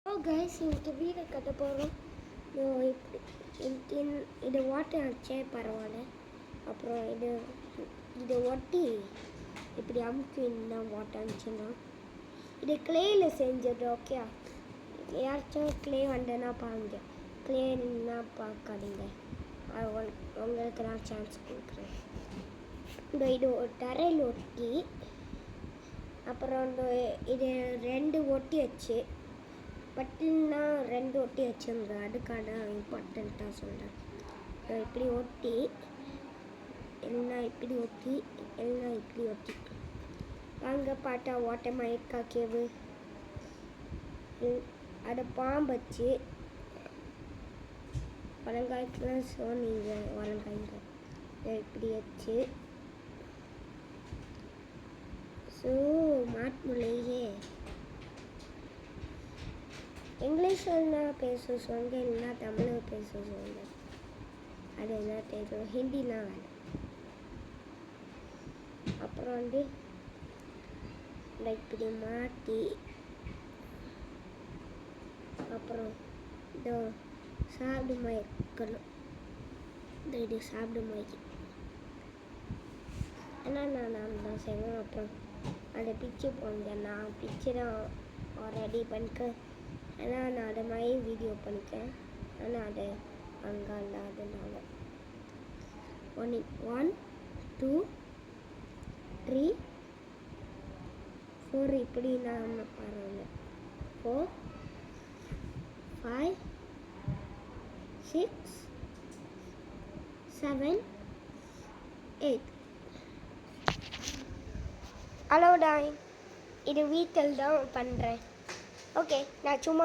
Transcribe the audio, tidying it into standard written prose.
Guys இன்னைக்கு வீடு கட்ட போகிறோம். இப்படி இதை ஓட்ட வச்சே பரவாயில்ல. அப்புறம் இதை ஒட்டி இப்படி அமுக்கினா ஓட்ட அனுச்சுன்னா இது கிளேயில் செஞ்சது. ஓகே, யாராச்சும் கிளே வந்தேன்னா பாருங்க, கிளேன்னா பார்க்காதீங்க. உங்களுக்கு நான் சான்ஸ் கொடுக்குறேன். இது ஒரு தரையில் ஒட்டி, அப்புறம் இது 2 ஒட்டி வச்சு பட்டுன்னா 2 ஒட்டி வச்சுங்க. அதுக்கான இம்பார்ட்டண்ட்டாக சொல்கிறேன். இப்படி ஒட்டி எல்லாம் இப்படி ஒட்டி எல்லாம் இப்படி ஒட்டி வாங்க பார்த்தா ஓட்டமாக இருக்கா கேவு. அதை பாம்பு வச்சு வலங்காய்க்கெலாம் சொன்னீங்க. வலங்காய்ங்க இப்படி வச்சு மாட்டுலையே இங்கிலீஷில் பேச சொல்லுங்க, இல்லைன்னா தமிழில் பேச சொல்லுங்க. அது என்ன தெரியும், ஹிந்திலாம் வேலை. அப்புறம் இப்படி மாட்டி, அப்புறம் இதோ சாப்பிடுமா இருக்கணும். இது சாப்பிடுமா ஆனால் நான் தான் செய்வேன். அப்புறம் அதை பிச்சு போனேன். நான் பிச்சு தான் ரெடி பண்ணிக்க. ஆனால் நான் அதை மாதிரி வீடியோ பண்ணிக்கேன். ஆனால் அதை அங்கே இல்லாதனால 1 2 3 4 இப்படி நான் பாருங்க. 4 5 6 7 8. ஹலோ டாய், இது வீட்டில் தான் பண்ணுறேன். ஓகே, நான் சும்மா